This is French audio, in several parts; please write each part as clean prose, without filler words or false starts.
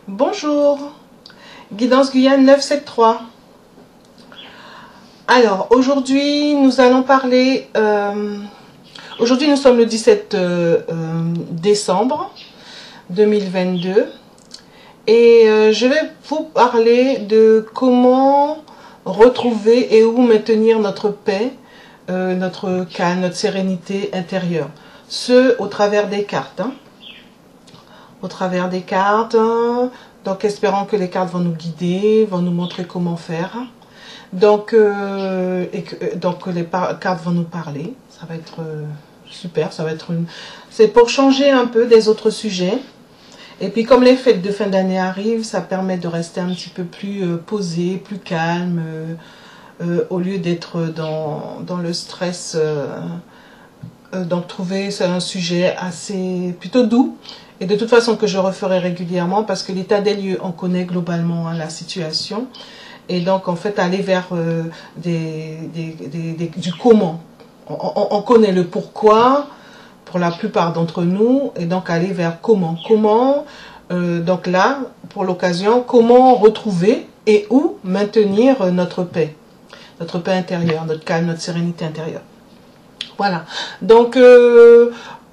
Bonjour, Guidance Guyane 973. Alors, aujourd'hui, nous allons parler... aujourd'hui, nous sommes le 17 décembre 2022. Et je vais vous parler de comment retrouver et où maintenir notre paix, notre calme, notre sérénité intérieure. Ce, au travers des cartes. Au travers des cartes, donc espérant que les cartes vont nous guider, vont nous montrer comment faire. Donc, donc les cartes vont nous parler. Ça va être super, ça va être une... C'est pour changer un peu des autres sujets. Et puis comme les fêtes de fin d'année arrivent, ça permet de rester un petit peu plus posé, plus calme, au lieu d'être dans le stress. Donc trouver un sujet plutôt doux. Et de toute façon que je referai régulièrement parce que l'état des lieux, on connaît globalement la situation. Et donc en fait aller vers du comment. On connaît le pourquoi pour la plupart d'entre nous et donc aller vers comment. Comment, donc là, pour l'occasion, comment retrouver et où maintenir notre paix intérieure, notre calme, notre sérénité intérieure. Voilà, donc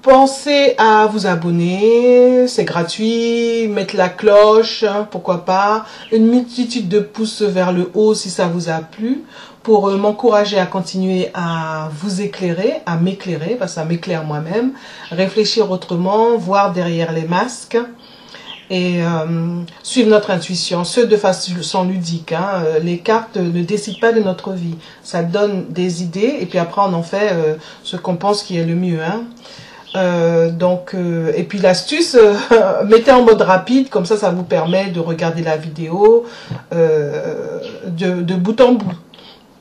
pensez à vous abonner, c'est gratuit, mettre la cloche, hein, pourquoi pas, une multitude de pouces vers le haut si ça vous a plu, pour m'encourager à continuer à vous éclairer, à m'éclairer, parce que ça m'éclaire moi-même, réfléchir autrement, voir derrière les masques, et suivre notre intuition, ce de façon ludique. Hein. Les cartes ne décident pas de notre vie. Ça donne des idées et puis après on en fait ce qu'on pense qui est le mieux. Hein. Et puis l'astuce, mettez en mode rapide, comme ça vous permet de regarder la vidéo de bout en bout.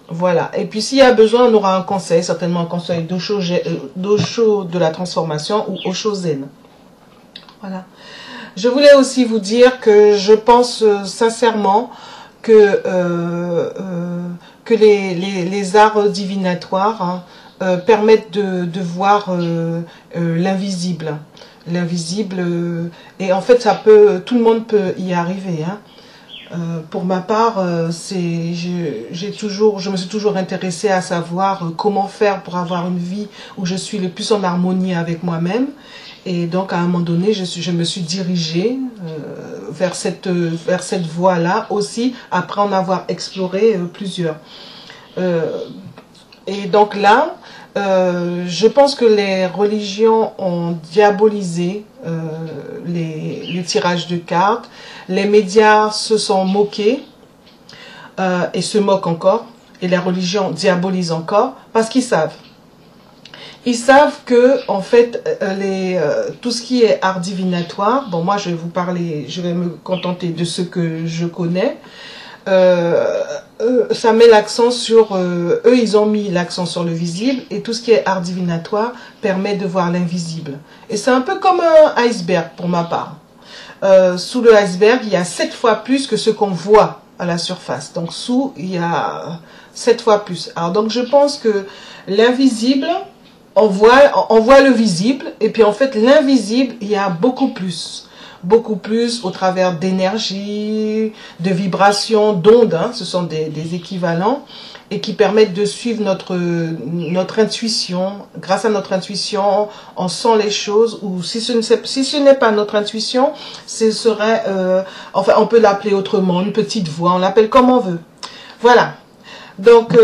Voilà. Et puis s'il y a besoin, on aura un conseil, certainement un conseil d'Osho de la transformation ou Osho Zen. Voilà. Je voulais aussi vous dire que je pense sincèrement que les arts divinatoires permettent de voir l'invisible. L'invisible, et en fait tout le monde peut y arriver. Hein. Pour ma part, je me suis toujours intéressée à savoir comment faire pour avoir une vie où je suis le plus en harmonie avec moi-même. Et donc, à un moment donné, je me suis dirigée vers cette voie-là aussi, après en avoir exploré plusieurs. Et donc là, je pense que les religions ont diabolisé les tirages de cartes. Les médias se sont moqués et se moquent encore. Et les religions diabolisent encore parce qu'ils savent. Ils savent que, en fait, tout ce qui est art divinatoire, bon, moi je vais vous parler, je vais me contenter de ce que je connais, ça met l'accent sur, eux ils ont mis l'accent sur le visible, et tout ce qui est art divinatoire permet de voir l'invisible. Et c'est un peu comme un iceberg pour ma part. Sous le iceberg, il y a 7 fois plus que ce qu'on voit à la surface. Donc sous, il y a 7 fois plus. Alors donc je pense que l'invisible... On voit le visible, et puis en fait l'invisible, il y a beaucoup plus au travers d'énergie, de vibrations, d'ondes, hein, ce sont des équivalents, et qui permettent de suivre notre intuition. Grâce à notre intuition, on sent les choses, ou si ce n'est pas notre intuition, ce serait, enfin on peut l'appeler autrement, une petite voix, on l'appelle comme on veut. Voilà, donc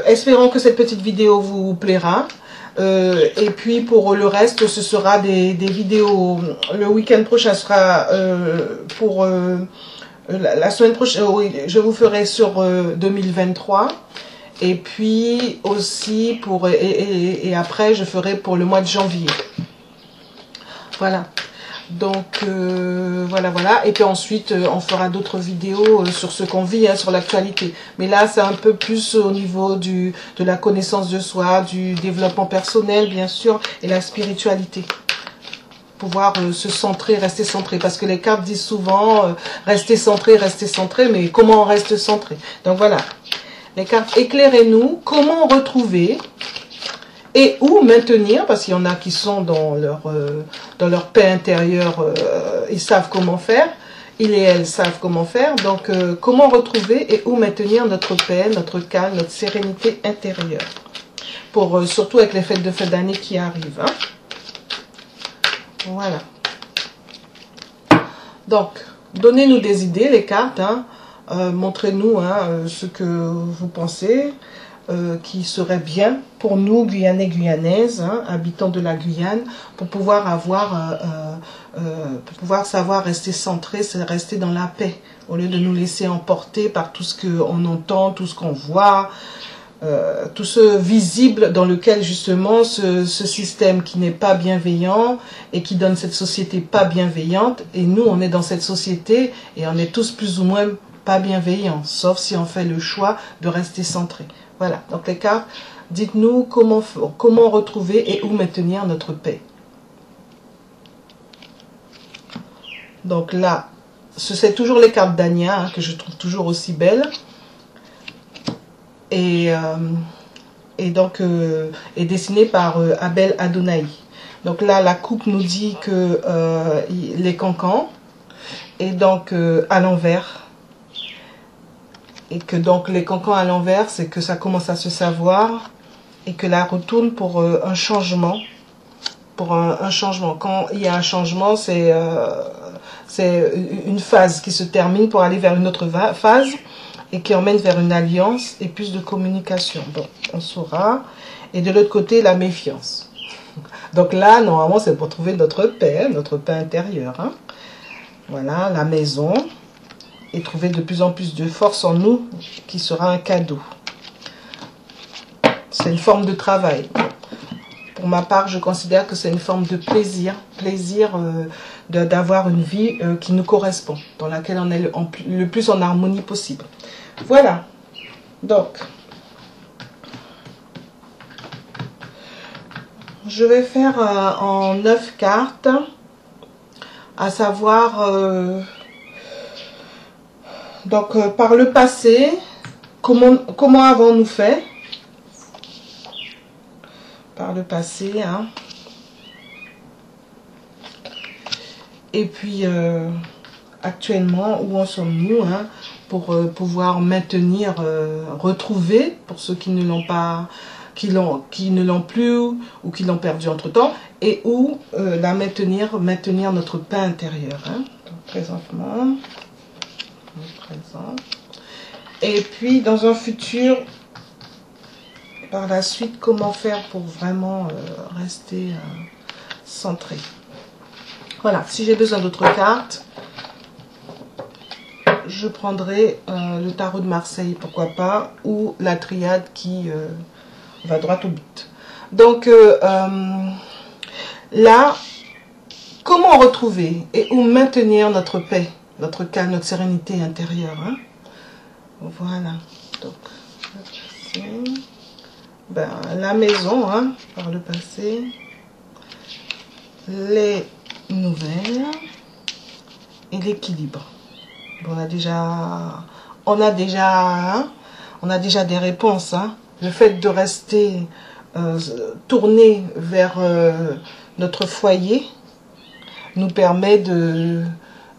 espérons que cette petite vidéo vous plaira. Et puis pour le reste, ce sera des vidéos. Le week-end prochain sera pour la semaine prochaine. Oui, je vous ferai sur 2023. Et puis aussi pour et après je ferai pour le mois de janvier. Voilà. Donc voilà, et puis ensuite on fera d'autres vidéos sur ce qu'on vit, hein, sur l'actualité. Mais là c'est un peu plus au niveau de la connaissance de soi, du développement personnel bien sûr, et la spiritualité. Pouvoir se centrer, rester centré, parce que les cartes disent souvent rester centré, mais comment on reste centré? Donc voilà, les cartes, éclairez-nous, comment retrouver et où maintenir, parce qu'il y en a qui sont dans leur paix intérieure, ils savent comment faire, ils et elles savent comment faire. Donc, comment retrouver et où maintenir notre paix, notre calme, notre sérénité intérieure. Pour, surtout avec les fêtes de fin d'année qui arrivent. Hein. Voilà. Donc, donnez-nous des idées, les cartes. Hein. Montrez-nous hein, ce que vous pensez qui serait bien pour nous, Guyanais, Guyanaises, hein, habitants de la Guyane, pour pouvoir avoir, pour pouvoir savoir rester centré, c'est rester dans la paix, au lieu de nous laisser emporter par tout ce qu'on entend, tout ce qu'on voit, tout ce visible dans lequel justement ce système qui n'est pas bienveillant et qui donne cette société pas bienveillante, et nous on est dans cette société et on est tous plus ou moins pas bienveillants, sauf si on fait le choix de rester centré. Voilà, donc les cartes, dites-nous comment retrouver et où maintenir notre paix. Donc là, c'est toujours les cartes d'Ania hein, que je trouve toujours aussi belles. Et donc, est dessinée par Abel Adonai. Donc là, la coupe nous dit que les cancans, et donc à l'envers. Et que donc les cancans à l'envers, c'est que ça commence à se savoir et que là retourne pour un changement. Pour un changement. Quand il y a un changement, c'est une phase qui se termine pour aller vers une autre phase et qui emmène vers une alliance et plus de communication. Bon, on saura. Et de l'autre côté, la méfiance. Donc là, normalement, c'est pour trouver notre paix intérieure. Hein. Voilà, la maison. Et trouver de plus en plus de force en nous, qui sera un cadeau. C'est une forme de travail. Pour ma part, je considère que c'est une forme de plaisir. Plaisir d'avoir une vie qui nous correspond, dans laquelle on est le plus en harmonie possible. Voilà. Donc, je vais faire en 9 cartes, à savoir... Donc, par le passé, comment avons-nous fait? Par le passé, hein. Et puis, actuellement, où en sommes-nous, hein, pour pouvoir maintenir, retrouver, pour ceux qui ne l'ont pas, qui ne l'ont plus, ou qui l'ont perdu entre-temps, et où maintenir notre paix intérieure, hein. Donc, présentement... présent. Et puis dans un futur, par la suite, comment faire pour vraiment rester centré. Voilà, si j'ai besoin d'autres cartes, je prendrai le tarot de Marseille, pourquoi pas, ou la triade qui va droit au but. Donc là, comment retrouver et où maintenir notre paix, notre calme, notre sérénité intérieure. Hein? Voilà. Donc, ben, la maison, hein, par le passé. Les nouvelles. Et l'équilibre. Bon, on a déjà des réponses. Hein? Le fait de rester tourné vers notre foyer nous permet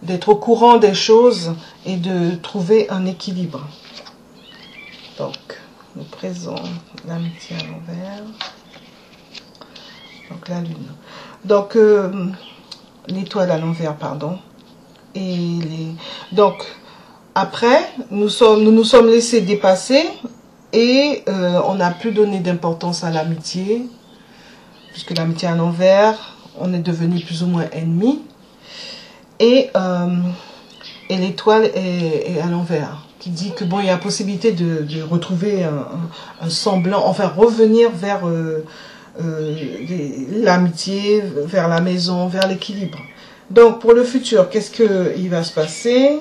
d'être au courant des choses et de trouver un équilibre. Donc, le présent, l'amitié à l'envers. Donc, la lune. Donc, l'étoile à l'envers, pardon. Et donc, après, nous nous sommes laissés dépasser et on n'a plus donné d'importance à l'amitié, puisque l'amitié à l'envers, on est devenu plus ou moins ennemis. Et l'étoile est à l'envers, qui dit que bon, il y a possibilité de retrouver un semblant, enfin revenir vers l'amitié, vers la maison, vers l'équilibre. Donc pour le futur, qu'est-ce qu'il va se passer?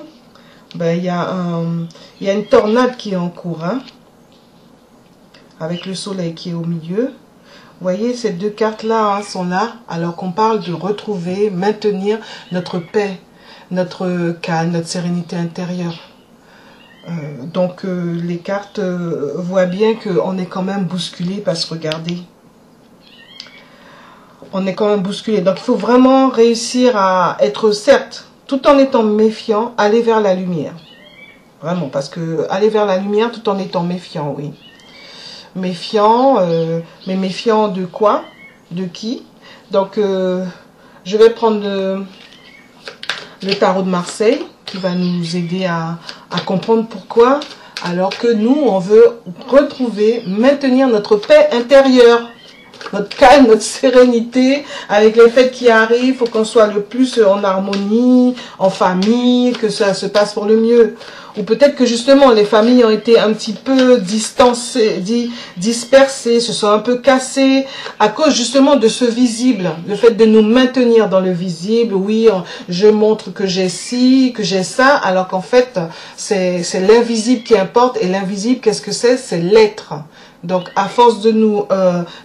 Ben, il y a une tornade qui est en cours, hein, avec le soleil qui est au milieu. Vous voyez, ces deux cartes-là hein, sont là, alors qu'on parle de retrouver, maintenir notre paix, notre calme, notre sérénité intérieure. Donc, les cartes voient bien qu'on est quand même bousculé, parce que regardez, on est quand même bousculé. Donc, il faut vraiment réussir à être, certes, tout en étant méfiant, aller vers la lumière. Vraiment, parce que aller vers la lumière tout en étant méfiant, oui. Méfiant, mais méfiant de quoi? De qui? Donc, je vais prendre le tarot de Marseille, qui va nous aider à comprendre pourquoi, alors que nous, on veut retrouver, maintenir notre paix intérieure, notre calme, notre sérénité, avec les fêtes qui arrivent, il faut qu'on soit le plus en harmonie, en famille, que ça se passe pour le mieux. Ou peut-être que justement les familles ont été un petit peu distancées, dispersées, se sont un peu cassées à cause justement de ce visible, le fait de nous maintenir dans le visible. Oui, je montre que j'ai ci, que j'ai ça, alors qu'en fait c'est l'invisible qui importe, et l'invisible, qu'est-ce que c'est? C'est l'être. Donc, à force de nous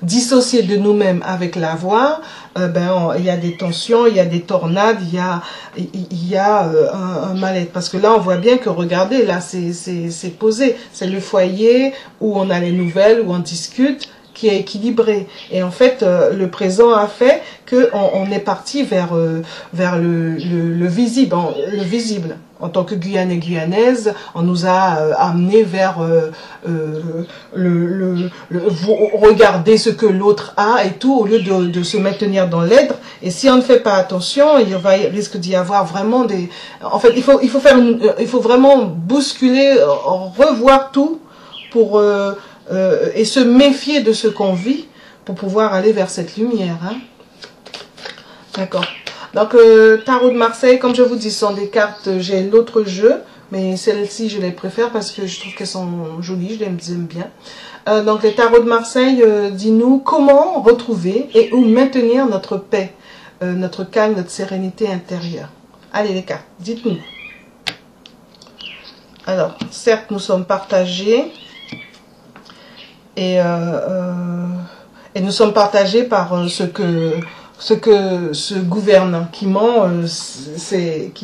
dissocier de nous-mêmes avec l'avoir, il y a des tensions, il y a des tornades, il y a un mal-être. Parce que là, on voit bien que, regardez, là, c'est posé. C'est le foyer où on a les nouvelles, où on discute, qui est équilibré. Et en fait, le présent a fait qu'on est parti vers le visible, le visible. En tant que Guyanais, Guyanaise, on nous a amené vers regarder ce que l'autre a et tout, au lieu de se maintenir dans l'être. Et si on ne fait pas attention, il risque d'y avoir vraiment des... En fait, il faut vraiment bousculer, revoir tout pour et se méfier de ce qu'on vit pour pouvoir aller vers cette lumière. Hein. D'accord. Donc, tarot de Marseille, comme je vous dis, sont des cartes, j'ai l'autre jeu, mais celles-ci, je les préfère parce que je trouve qu'elles sont jolies, je les aime bien. Donc, les tarots de Marseille, dis-nous comment retrouver et ou maintenir notre paix, notre calme, notre sérénité intérieure. Allez, les cartes, dites-nous. Alors, certes, nous sommes partagés et nous sommes partagés par ce gouvernement qui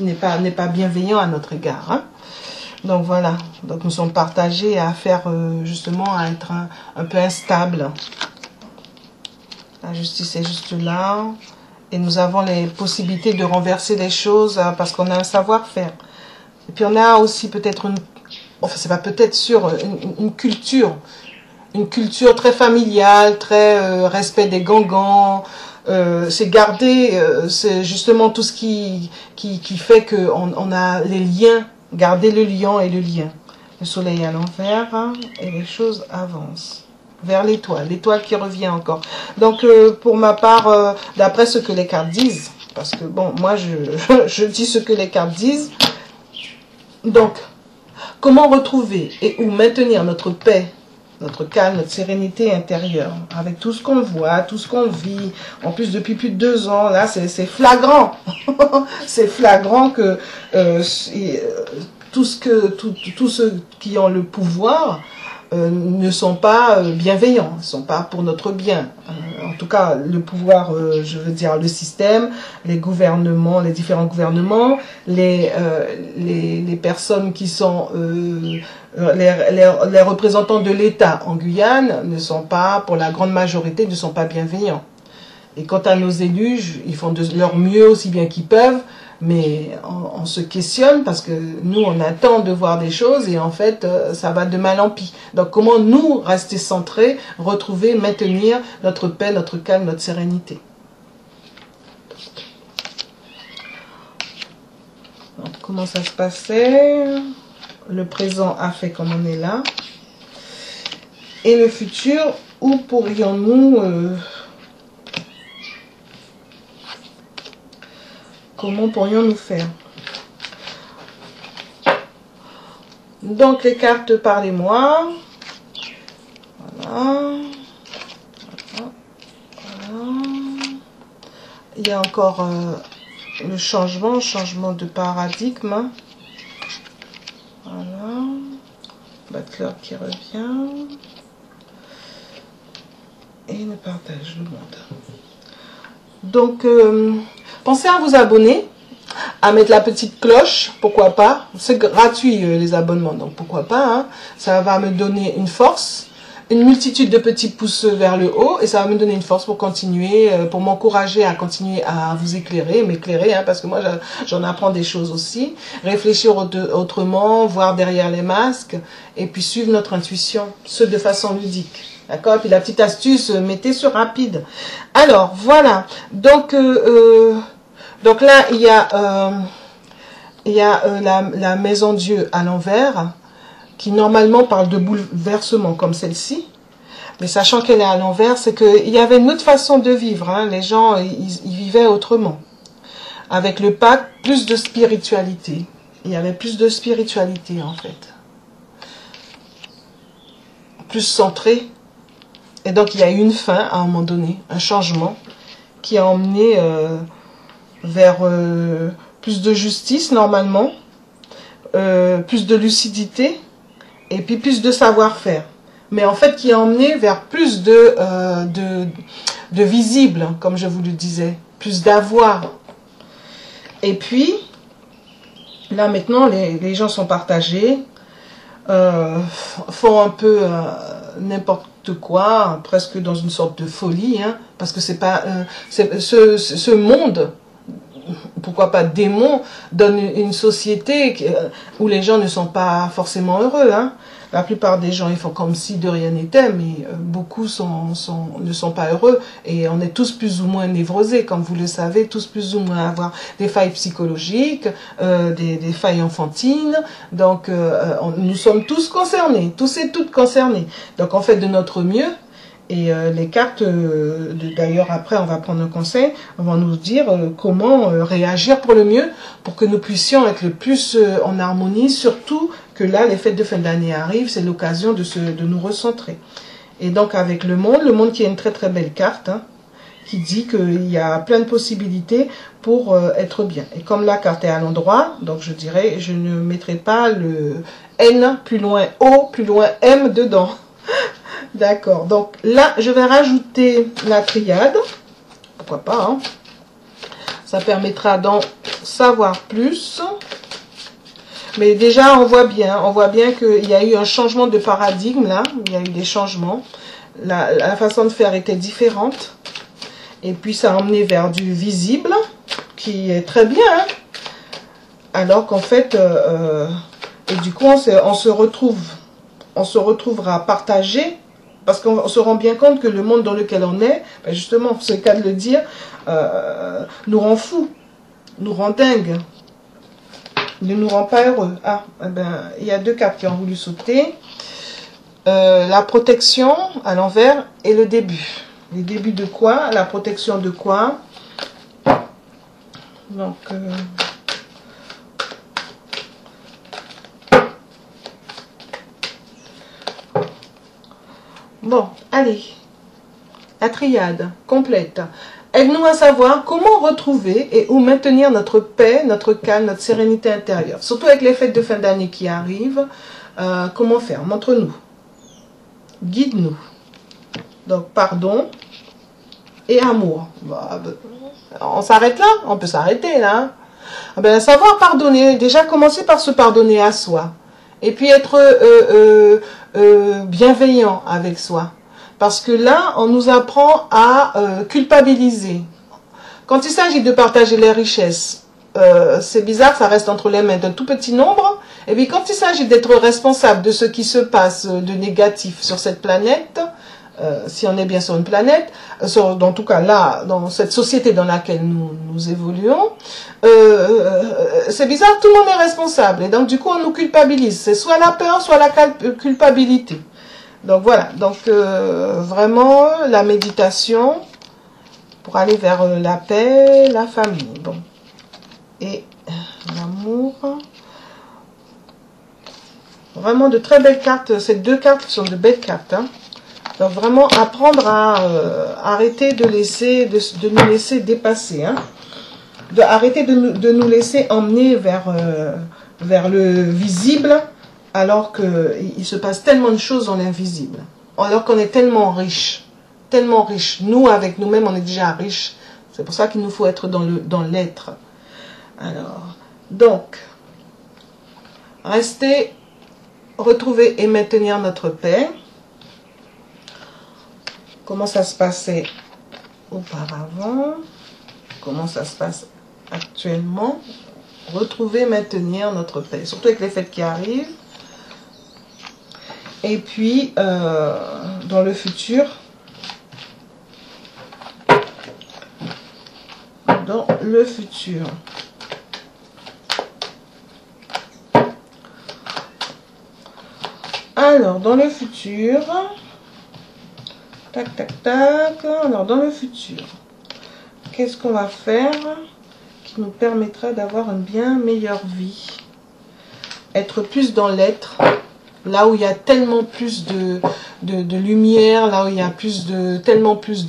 n'est pas bienveillant à notre égard. Hein. Donc voilà, donc nous sommes partagés à faire justement à être un peu instable. La justice est juste là et nous avons les possibilités de renverser les choses parce qu'on a un savoir-faire. Et puis on a aussi peut-être c'est pas peut-être sûr, une culture très familiale, très respect des gangans. C'est garder, c'est justement tout ce qui fait que on a les liens, garder le lien et le lien. Le soleil à l'envers hein, et les choses avancent vers l'étoile qui revient encore. Donc pour ma part, d'après ce que les cartes disent, parce que bon, moi je dis ce que les cartes disent. Donc, comment retrouver et ou maintenir notre paix, notre calme, notre sérénité intérieure, avec tout ce qu'on voit, tout ce qu'on vit. En plus, depuis plus de 2 ans, là, c'est flagrant. C'est flagrant que tous ceux qui ont le pouvoir ne sont pas bienveillants, ne sont pas pour notre bien. En tout cas, le pouvoir, je veux dire le système, les gouvernements, les différents gouvernements, les personnes qui sont les représentants de l'État en Guyane ne sont pas, pour la grande majorité, ne sont pas bienveillants. Et quant à nos élus, ils font de leur mieux aussi bien qu'ils peuvent, mais on se questionne parce que nous, on attend de voir des choses et en fait, ça va de mal en pis. Donc, comment nous rester centrés, retrouver, maintenir notre paix, notre calme, notre sérénité. Donc, comment ça se passait? Le présent a fait qu'on en est là. Et le futur, où pourrions-nous... comment pourrions-nous faire? Donc, les cartes, parlez-moi. Voilà. Voilà. Il y a encore le changement de paradigme. Voilà. Butler qui revient. Et le partage, le monde. Donc, pensez à vous abonner, à mettre la petite cloche, pourquoi pas. C'est gratuit les abonnements, donc pourquoi pas. Hein. Ça va me donner une force. une multitude de petits pouces vers le haut et ça va me donner une force pour continuer, pour m'encourager à continuer à vous éclairer, m'éclairer, hein, parce que moi j'en apprends des choses aussi, réfléchir autrement, voir derrière les masques et puis suivre notre intuition, ce de façon ludique. D'accord? Et puis la petite astuce, mettez sur rapide. Alors, voilà. Donc là, il y a, la maison Dieu à l'envers, qui normalement parle de bouleversement comme celle-ci. Mais sachant qu'elle est à l'envers, c'est qu'il y avait une autre façon de vivre. Hein. Les gens, ils vivaient autrement. Avec le pacte, plus de spiritualité. Il y avait plus de spiritualité, en fait. Plus centré. Et donc, il y a eu une fin, à un moment donné, un changement, qui a emmené vers plus de justice, normalement, plus de lucidité, et puis plus de savoir-faire. Mais en fait, qui a emmené vers plus de visible, comme je vous le disais, plus d'avoir. Et puis, là maintenant, les gens sont partagés, font un peu n'importe quoi, presque dans une sorte de folie, hein, parce que c'est pas ce monde, pourquoi pas démon, donne une société où les gens ne sont pas forcément heureux. Hein. La plupart des gens, ils font comme si de rien n'était, mais beaucoup ne sont pas heureux. Et on est tous plus ou moins névrosés, comme vous le savez, tous plus ou moins avoir des failles psychologiques, des failles enfantines. Donc, nous sommes tous concernés, tous et toutes concernés. Donc, on fait de notre mieux. Et les cartes, d'ailleurs après on va prendre un conseil, vont nous dire comment réagir pour le mieux, pour que nous puissions être le plus en harmonie, surtout que là les fêtes de fin d'année arrivent, c'est l'occasion de nous recentrer. Et donc avec le monde qui est une très très belle carte, hein, qui dit qu'il y a plein de possibilités pour être bien. Et comme la carte est à l'endroit, donc je dirais, je ne mettrai pas le N plus loin O, plus loin M dedans. D'accord, donc là, je vais rajouter la triade. Pourquoi pas, hein. Ça permettra d'en savoir plus. Mais déjà, on voit bien qu'il y a eu un changement de paradigme, là. Il y a eu des changements. La façon de faire était différente. Et puis, ça a emmené vers du visible, qui est très bien, hein. Alors qu'en fait, et du coup, on se retrouvera partagé. Parce qu'on se rend bien compte que le monde dans lequel on est, ben justement, c'est le cas de le dire, nous rend fous, nous rend dingues, ne nous rend pas heureux. Ah, eh ben, il y a deux cartes qui ont voulu sauter. La protection à l'envers et le début. Le début de quoi? La protection de quoi? Donc... Bon, allez, la triade complète. Aide-nous à savoir comment retrouver et où maintenir notre paix, notre calme, notre sérénité intérieure. Surtout avec les fêtes de fin d'année qui arrivent, comment faire? Montre-nous. Guide-nous. Donc, pardon et amour. Bah, on s'arrête là? On peut s'arrêter là. Ah ben, savoir pardonner, déjà commencer par se pardonner à soi. Et puis être bienveillant avec soi. Parce que là, on nous apprend à culpabiliser. Quand il s'agit de partager les richesses, c'est bizarre, ça reste entre les mains d'un tout petit nombre. Et puis quand il s'agit d'être responsable de ce qui se passe de négatif sur cette planète, si on est bien sur une planète, en tout cas là, dans cette société dans laquelle nous évoluons, c'est bizarre, tout le monde est responsable. Et donc du coup, on nous culpabilise. C'est soit la peur, soit la culpabilité. Donc voilà, donc vraiment la méditation pour aller vers la paix, la famille. Bon. Et l'amour. Vraiment de très belles cartes. Ces deux cartes sont de belles cartes, hein. Donc vraiment apprendre à arrêter de nous laisser dépasser, hein. Arrêter de nous laisser emmener vers le visible, alors qu'il se passe tellement de choses dans l'invisible. Alors qu'on est tellement riche, tellement riche. Nous, avec nous-mêmes, on est déjà riches. C'est pour ça qu'il nous faut être dans l'être. Alors, donc, retrouver et maintenir notre paix. comment ça se passait auparavant, comment ça se passe actuellement. Retrouver, maintenir notre paix, surtout avec les fêtes qui arrivent. Et puis, dans le futur, alors, dans le futur, tac, tac, tac, alors, dans le futur, qu'est-ce qu'on va faire qui nous permettra d'avoir une bien meilleure vie? Être plus dans l'être, là où il y a tellement plus de lumière, là où il y a tellement plus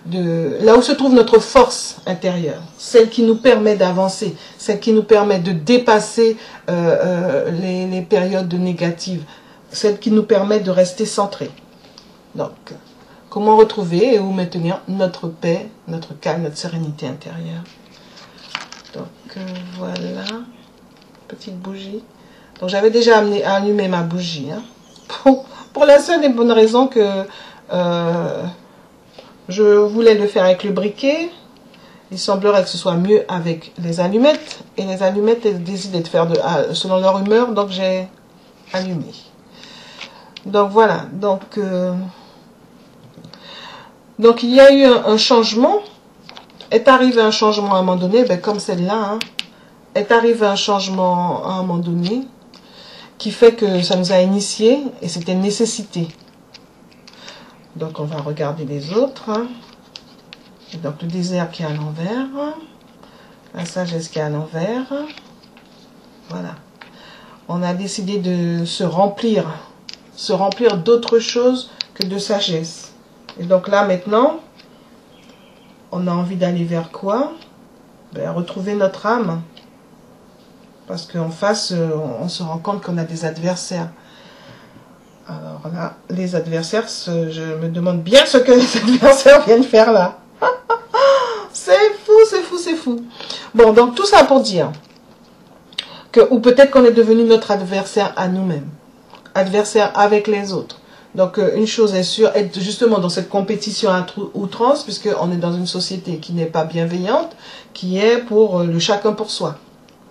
là où se trouve notre force intérieure, celle qui nous permet d'avancer, celle qui nous permet de dépasser les périodes négatives, celle qui nous permet de rester centrés. Donc, comment retrouver et où maintenir notre paix, notre calme, notre sérénité intérieure. Donc, voilà, petite bougie. Donc, j'avais déjà allumé ma bougie, hein, pour la seule et bonne raison que je voulais le faire avec le briquet. Il semblerait que ce soit mieux avec les allumettes. Et les allumettes, elles décident de faire selon leur humeur. Donc, j'ai allumé. Donc, voilà. Donc, il y a eu un changement. Est arrivé un changement à un moment donné, ben, comme celle-là. Hein, est arrivé un changement à un moment donné qui fait que ça nous a initiés et c'était une nécessité. Donc, on va regarder les autres. Hein. Donc, le désert qui est à l'envers. La sagesse qui est à l'envers. Voilà. On a décidé de se remplir d'autre chose que de sagesse. Et donc là, maintenant, on a envie d'aller vers quoi? Ben, retrouver notre âme. Parce qu'en face, on se rend compte qu'on a des adversaires. Alors là, les adversaires, je me demande bien ce que les adversaires viennent faire là. C'est fou, c'est fou, c'est fou. Bon, donc tout ça pour dire que, ou peut-être qu'on est devenu notre adversaire à nous-mêmes. Adversaire avec les autres. Donc une chose est sûre, être justement dans cette compétition à outrance, puisqu'on est dans une société qui n'est pas bienveillante, qui est pour le chacun pour soi.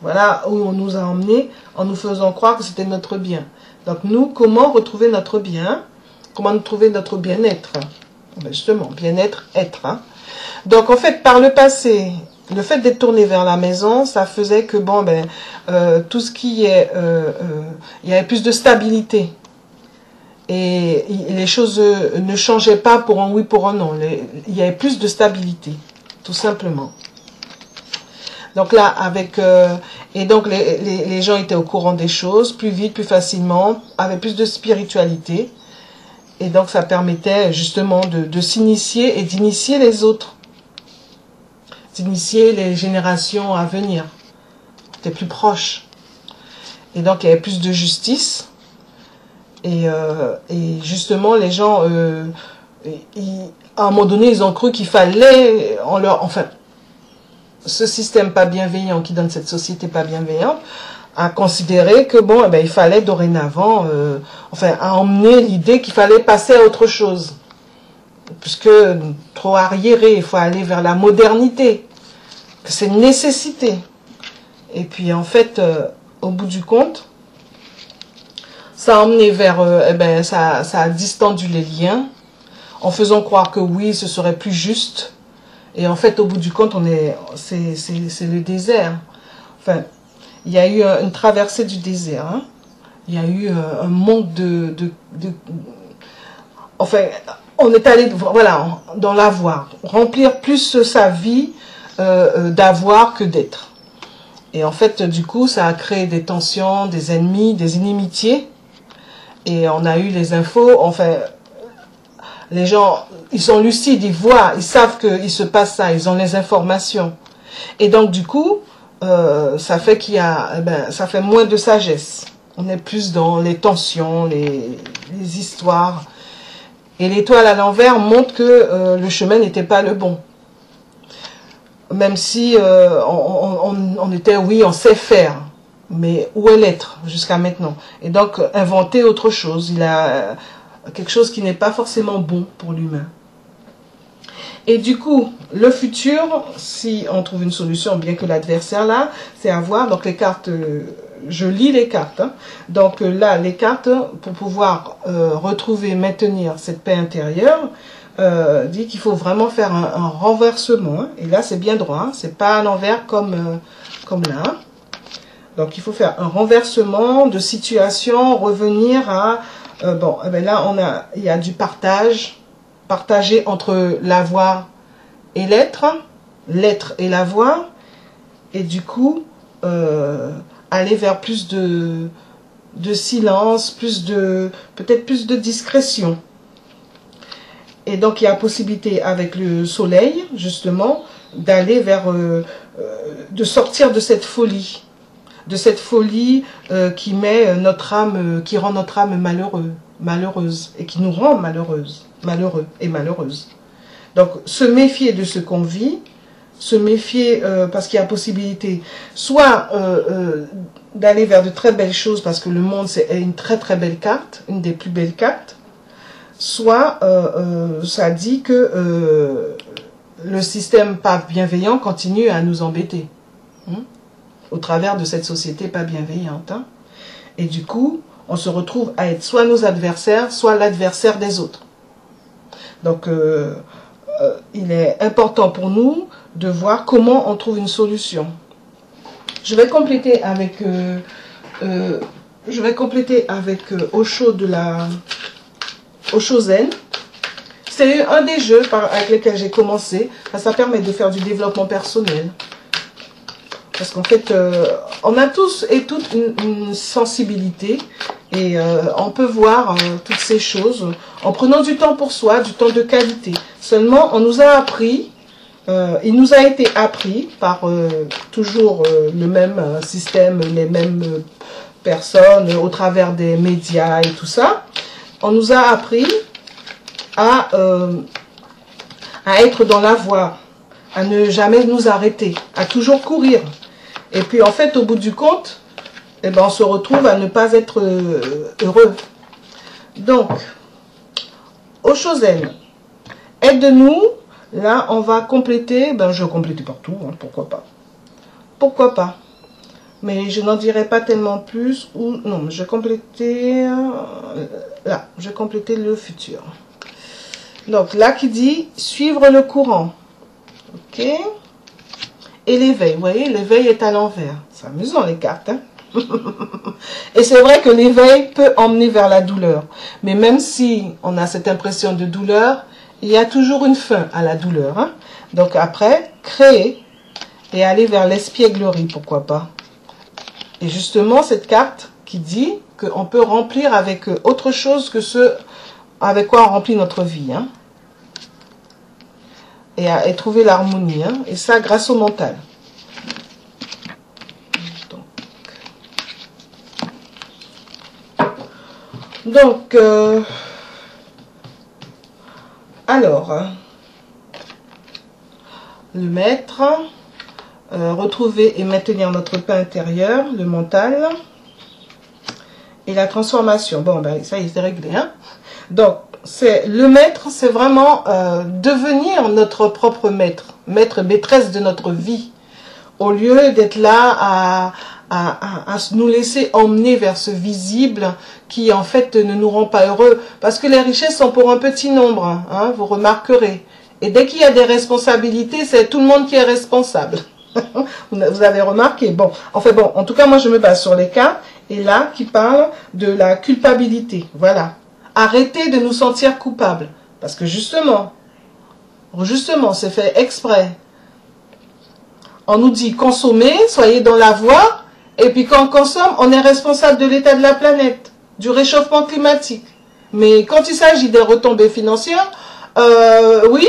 Voilà où on nous a emmenés en nous faisant croire que c'était notre bien. Donc nous, comment retrouver notre bien? Comment nous trouver notre bien-être? Ben justement, bien-être, être. Hein. Donc en fait, par le passé, le fait d'être tourné vers la maison, ça faisait que bon, ben, tout ce qui est, il y avait plus de stabilité. Et les choses ne changeaient pas pour un oui, pour un non. Il y avait plus de stabilité, tout simplement. Donc là, et donc les gens étaient au courant des choses, plus vite, plus facilement, avaient plus de spiritualité. Et donc ça permettait justement de s'initier et d'initier les autres. D'initier les générations à venir. C'était plus proche. Et donc il y avait plus de justice. Et justement, les gens, à un moment donné, ils ont cru qu'il fallait, enfin, ce système pas bienveillant qui donne cette société pas bienveillante, a considéré que bon, eh ben, il fallait dorénavant, enfin, à emmener l'idée qu'il fallait passer à autre chose, puisque trop arriéré, il faut aller vers la modernité, que c'est une nécessité. Et puis en fait, au bout du compte, ça a emmené vers, eh ben, ça a distendu les liens, en faisant croire que oui, ce serait plus juste. Et en fait, au bout du compte, c'est le désert. Enfin, il y a eu une traversée du désert. Hein. Il y a eu un manque enfin, on est allé, voilà, dans l'avoir. Remplir plus sa vie d'avoir que d'être. Et en fait, du coup, ça a créé des tensions, des ennemis, des inimitiés. Et on a eu les infos, enfin, les gens, ils sont lucides, ils voient, ils savent qu'il se passe ça, ils ont les informations. Et donc, du coup, ça fait qu'il y a, ça fait moins de sagesse. On est plus dans les tensions, les histoires. Et l'étoile à l'envers montre que le chemin n'était pas le bon. Même si on était, oui, on sait faire. Mais où est l'être jusqu'à maintenant? Et donc, inventer autre chose. Il a quelque chose qui n'est pas forcément bon pour l'humain. Et du coup, le futur, si on trouve une solution, bien que l'adversaire là, c'est à voir. Donc les cartes, je lis les cartes. Hein. Donc là, les cartes, pour pouvoir retrouver, maintenir cette paix intérieure, dit qu'il faut vraiment faire un renversement. Hein. Et là, c'est bien droit. Hein. C'est pas à l'envers comme là. Hein. Donc il faut faire un renversement de situation, revenir à... bon, eh bien là, il y a du partage. Partager entre l'avoir et l'être, l'être et l'avoir, et du coup, aller vers plus de silence, peut-être plus de discrétion. Et donc, il y a possibilité avec le soleil, justement, d'aller vers, de sortir de cette folie qui met notre âme, qui rend notre âme malheureuse, et qui nous rend malheureux et malheureuse. Donc, se méfier de ce qu'on vit, se méfier parce qu'il y a possibilité, soit d'aller vers de très belles choses, parce que le monde c'est une très très belle carte, une des plus belles cartes, soit ça dit que le système pas bienveillant continue à nous embêter, hein, au travers de cette société pas bienveillante. Hein. Et du coup, on se retrouve à être soit nos adversaires, soit l'adversaire des autres. Donc, il est important pour nous de voir comment on trouve une solution. Je vais compléter avec Osho de la Osho Zen. C'est un des jeux avec lesquels j'ai commencé. Ça permet de faire du développement personnel. Parce qu'en fait, on a tous et toutes une sensibilité. Et on peut voir toutes ces choses en prenant du temps pour soi, du temps de qualité. Seulement, on nous a appris, il nous a été appris par toujours le même système, les mêmes personnes, au travers des médias et tout ça. On nous a appris à être dans la voie, à ne jamais nous arrêter, à toujours courir. Et puis en fait, au bout du compte, eh ben, on se retrouve à ne pas être heureux. Donc, Osho Zen, aide-nous. Là, on va compléter. Ben, je vais compléter partout, hein, pourquoi pas. Pourquoi pas. Mais je n'en dirai pas tellement plus. Ou non, je vais compléter... là, je vais compléter le futur. Donc, là qui dit suivre le courant. Ok. Et l'éveil, vous voyez, l'éveil est à l'envers. C'est amusant les cartes, hein. Et c'est vrai que l'éveil peut emmener vers la douleur. Mais même si on a cette impression de douleur, il y a toujours une fin à la douleur. Hein. Donc après, créer et aller vers l'espièglerie, pourquoi pas. Et justement, cette carte qui dit qu'on peut remplir avec autre chose que ce avec quoi on remplit notre vie. Hein. Et trouver l'harmonie. Hein. Et ça grâce au mental. Donc, alors, le maître, retrouver et maintenir notre paix intérieure, le mental, et la transformation. Bon, ben, ça y est, c'est réglé. Hein? Donc, le maître, c'est vraiment devenir notre propre maître, maîtresse de notre vie, au lieu d'être là à nous laisser emmener vers ce visible qui en fait ne nous rend pas heureux. Parce que les richesses sont pour un petit nombre, hein, vous remarquerez. Et dès qu'il y a des responsabilités, c'est tout le monde qui est responsable. Vous avez remarqué. Bon, enfin bon, en tout cas moi je me base sur les cas, et là qui parle de la culpabilité. Voilà. Arrêtez de nous sentir coupables. Parce que justement, c'est fait exprès. On nous dit consommer, soyez dans la voie, et puis quand on consomme, on est responsable de l'état de la planète, du réchauffement climatique. Mais quand il s'agit des retombées financières, oui.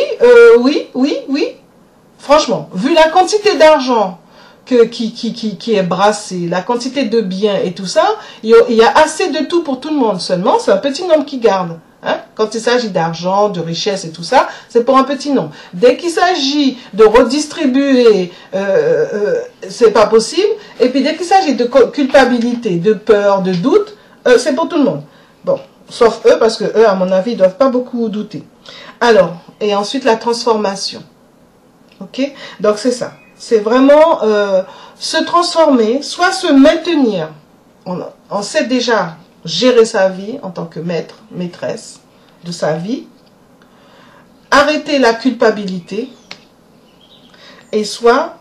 Franchement, vu la quantité d'argent qui est brassée, la quantité de biens et tout ça, il y a assez de tout pour tout le monde. Seulement, c'est un petit nombre qui garde. Hein? Quand il s'agit d'argent, de richesse et tout ça, c'est pour un petit nombre. Dès qu'il s'agit de redistribuer, c'est pas possible. Et puis dès qu'il s'agit de culpabilité, de peur, de doute, c'est pour tout le monde. Bon, sauf eux, parce que eux, à mon avis, ils doivent pas beaucoup douter. Alors, et ensuite la transformation. Ok? Donc c'est ça. C'est vraiment se transformer, soit se maintenir. On sait déjà gérer sa vie en tant que maître, maîtresse de sa vie. Arrêter la culpabilité. Et soit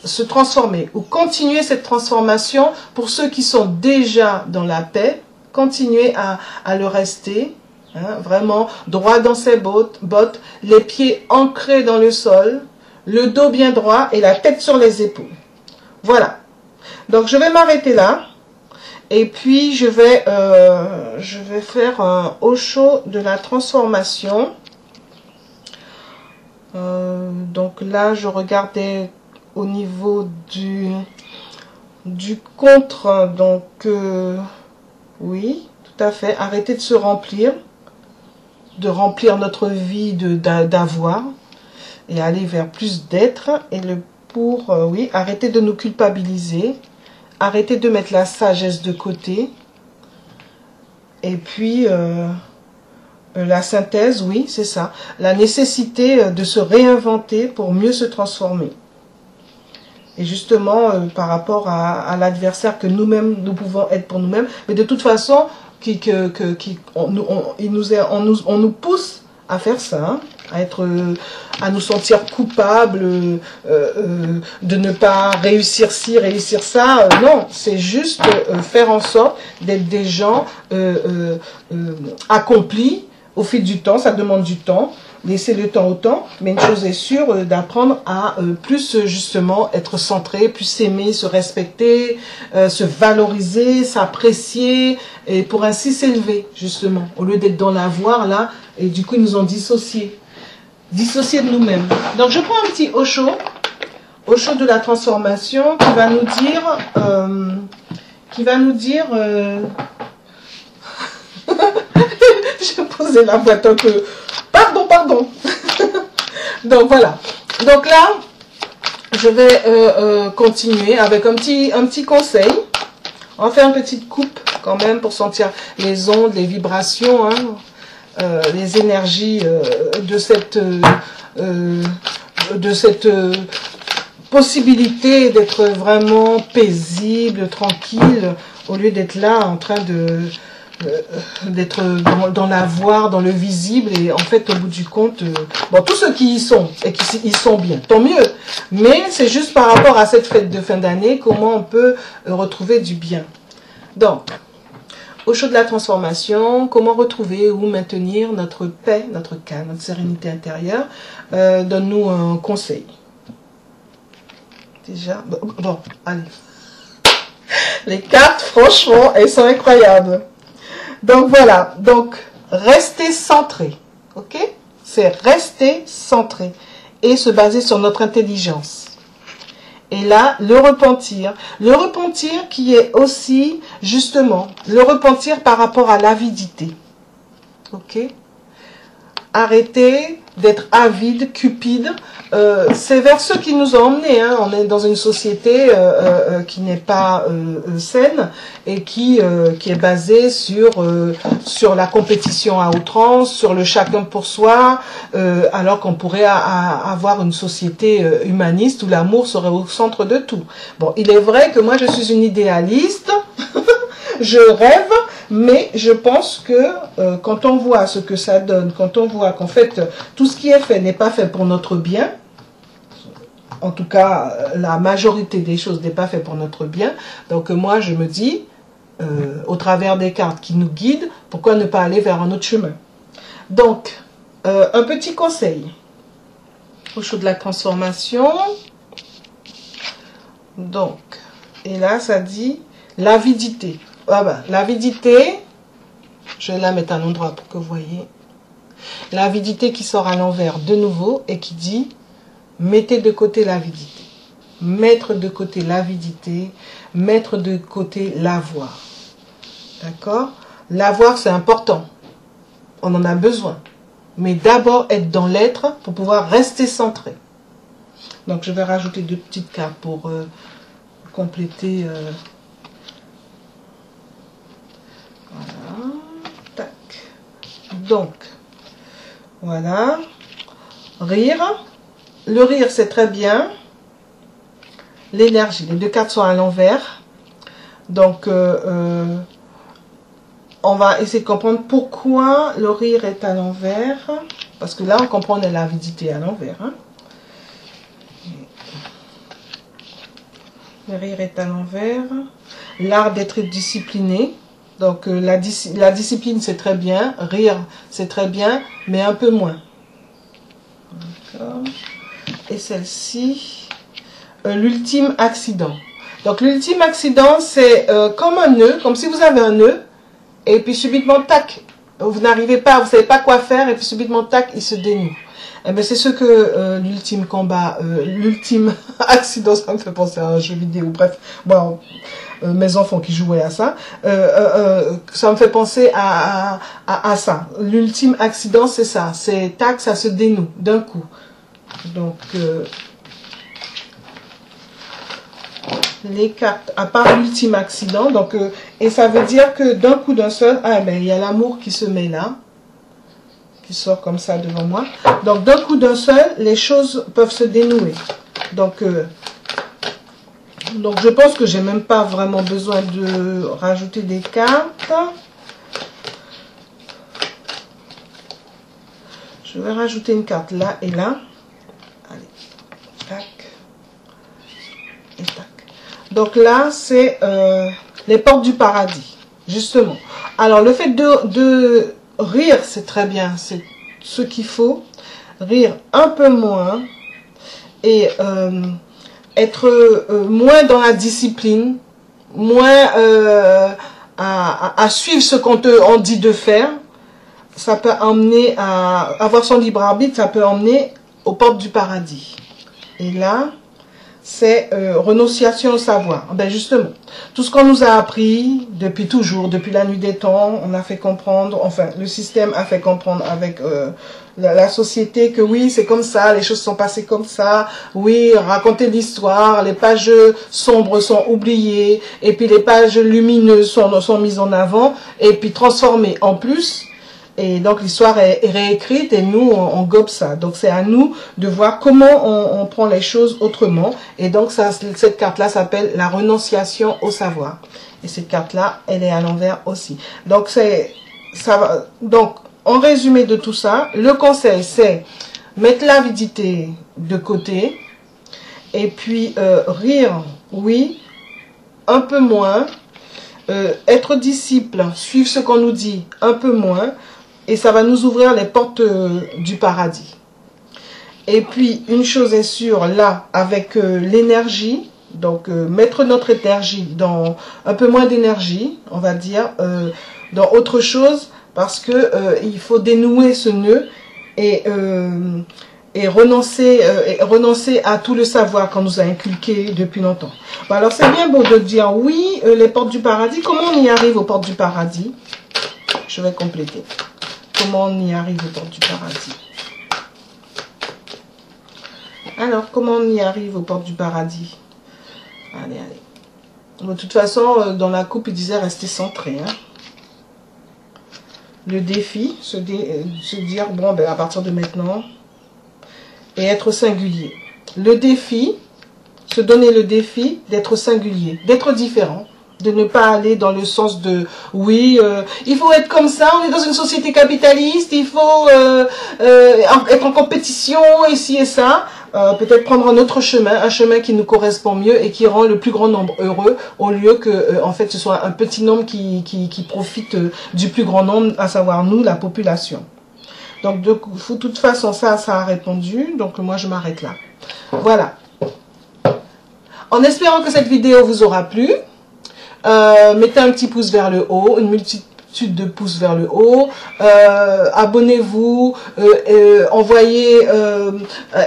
se transformer ou continuer cette transformation pour ceux qui sont déjà dans la paix. Continuer à le rester. Hein, vraiment droit dans ses bottes, les pieds ancrés dans le sol, le dos bien droit et la tête sur les épaules. Voilà. Donc je vais m'arrêter là. Et puis je vais faire un Osho de la transformation. Donc là je regardais au niveau du contre. Donc oui, tout à fait. Arrêter de se remplir. De remplir notre vie d'avoir et aller vers plus d'être. Et le pour, oui, arrêter de nous culpabiliser, arrêter de mettre la sagesse de côté. Et puis, la synthèse, oui, c'est ça. La nécessité de se réinventer pour mieux se transformer. Et justement, par rapport à l'adversaire que nous-mêmes, nous pouvons être pour nous-mêmes. Mais de toute façon, on nous pousse à faire ça, hein, à nous sentir coupables de ne pas réussir ci, réussir ça. Non, c'est juste faire en sorte d'être des gens accomplis au fil du temps. Ça demande du temps. Laisser le temps au temps, mais une chose est sûre, d'apprendre à plus justement être centré, plus s'aimer, se respecter, se valoriser, s'apprécier, et pour ainsi s'élever justement, au lieu d'être dans l'avoir là, et du coup ils nous ont dissociés de nous-mêmes. Donc je prends un petit Osho de la transformation, qui va nous dire, j'ai posé la boîte un peu. Pardon. Donc voilà. Donc là, je vais continuer avec un petit conseil. On va faire une petite coupe quand même pour sentir les ondes, les vibrations, hein, les énergies de cette possibilité d'être vraiment paisible, tranquille, au lieu d'être là en train d'être dans l'avoir, dans le visible, et en fait au bout du compte, bon, tous ceux qui y sont et qui y sont bien, tant mieux, mais c'est juste par rapport à cette fête de fin d'année, comment on peut retrouver du bien. Donc, Osho de la transformation, comment retrouver ou maintenir notre paix, notre calme, notre sérénité intérieure. Donne-nous un conseil. Déjà, bon, allez. Les cartes, franchement, elles sont incroyables. Donc voilà, donc rester centré, ok? C'est rester centré et se baser sur notre intelligence. Et là, le repentir qui est aussi justement le repentir par rapport à l'avidité, ok? Arrêter d'être avide, cupide. C'est vers ceux qui nous ont emmenés. Hein. On est dans une société qui n'est pas saine et qui est basée sur la compétition à outrance, sur le chacun pour soi, alors qu'on pourrait avoir une société humaniste où l'amour serait au centre de tout. Bon, il est vrai que moi je suis une idéaliste, je rêve, mais je pense que quand on voit ce que ça donne, quand on voit qu'en fait tout ce qui est fait n'est pas fait pour notre bien, en tout cas la majorité des choses n'est pas fait pour notre bien, donc moi je me dis, au travers des cartes qui nous guident, pourquoi ne pas aller vers un autre chemin. Donc, un petit conseil, Osho de la transformation, donc, et là ça dit l'avidité. Ah ben, l'avidité, je vais la mettre à l'endroit pour que vous voyez. L'avidité qui sort à l'envers de nouveau et qui dit, mettez de côté l'avidité. Mettre de côté l'avidité, mettre de côté l'avoir. D'accord? L'avoir, c'est important. On en a besoin. Mais d'abord être dans l'être pour pouvoir rester centré. Donc, je vais rajouter 2 petites cartes pour compléter... Voilà, tac. Donc, Voilà. Rire. Le rire, c'est très bien. L'énergie. Les deux cartes sont à l'envers. Donc, on va essayer de comprendre pourquoi le rire est à l'envers. Parce que là, on comprend l'avidité à l'envers. Hein. Le rire est à l'envers. L'art d'être discipliné. Donc, la discipline, c'est très bien. Rire, c'est très bien, mais un peu moins. Et celle-ci, l'ultime accident. Donc, l'ultime accident, c'est comme un nœud, comme si vous avez un nœud, et puis subitement, tac, vous n'arrivez pas, vous ne savez pas quoi faire, et puis subitement, tac, il se dénoue. Eh bien, c'est ce que l'ultime combat, l'ultime accident, ça me fait penser à un jeu vidéo, bref, bon, mes enfants qui jouaient à ça, ça me fait penser à ça. L'ultime accident, c'est ça, c'est tac, ça se dénoue d'un coup. Donc, les cartes, à part l'ultime accident, donc, et ça veut dire que d'un coup d'un seul, ah ben, il y a l'amour qui se met là, qui sort comme ça devant moi. Donc, d'un coup d'un seul, les choses peuvent se dénouer. Donc, je pense que j'ai même pas vraiment besoin de rajouter des cartes. Je vais rajouter une carte là et là. Allez, tac, et tac. Donc là, c'est les portes du paradis, justement. Alors, le fait de rire, c'est très bien, c'est ce qu'il faut. Rire un peu moins et être moins dans la discipline, moins à suivre ce qu'on on dit de faire. Ça peut emmener à avoir son libre arbitre, ça peut emmener aux portes du paradis. Et là, c'est renonciation au savoir. Ben justement, tout ce qu'on nous a appris depuis toujours, depuis la nuit des temps, on a fait comprendre, enfin, le système a fait comprendre avec la société que oui, c'est comme ça, les choses sont passées comme ça, oui, raconter l'histoire, les pages sombres sont oubliées, et puis les pages lumineuses sont mises en avant, et puis transformées en plus. Et donc l'histoire est réécrite et nous on gobe ça. Donc c'est à nous de voir comment on prend les choses autrement. Et donc cette carte là s'appelle la renonciation au savoir. Et cette carte là, elle est à l'envers aussi. Donc donc en résumé de tout ça, le conseil c'est mettre l'avidité de côté et puis rire, oui, un peu moins, être disciple, suivre ce qu'on nous dit, un peu moins. Et ça va nous ouvrir les portes du paradis. Et puis, une chose est sûre, là, avec l'énergie, donc mettre notre énergie dans un peu moins d'énergie, on va dire, dans autre chose, parce que il faut dénouer ce nœud et renoncer à tout le savoir qu'on nous a inculqué depuis longtemps. Bon, alors, c'est bien beau de dire, oui, les portes du paradis, comment on y arrive aux portes du paradis? Je vais compléter. Comment on y arrive aux portes du paradis? Alors, comment on y arrive aux portes du paradis? Allez, allez. De toute façon, dans la coupe, il disait rester centré. Hein. Le défi, se dire, bon, ben, à partir de maintenant, et être singulier. Le défi, se donner le défi d'être singulier, d'être différent. De ne pas aller dans le sens de oui, il faut être comme ça, on est dans une société capitaliste, il faut être en compétition, ici et ça. Peut-être prendre un autre chemin, un chemin qui nous correspond mieux et qui rend le plus grand nombre heureux, au lieu que en fait ce soit un petit nombre qui profite du plus grand nombre, à savoir nous, la population. Donc de toute façon, ça a répondu, donc moi je m'arrête là. Voilà. En espérant que cette vidéo vous aura plu. Mettez un petit pouce vers le haut, une multitude de pouces vers le haut, abonnez-vous, envoyez,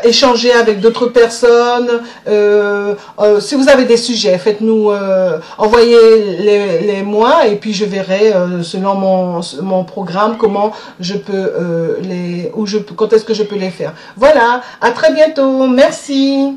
échangez avec d'autres personnes, si vous avez des sujets, faites-nous, envoyez-les moi et puis je verrai selon mon programme comment je peux quand est-ce que je peux les faire. Voilà, à très bientôt, merci.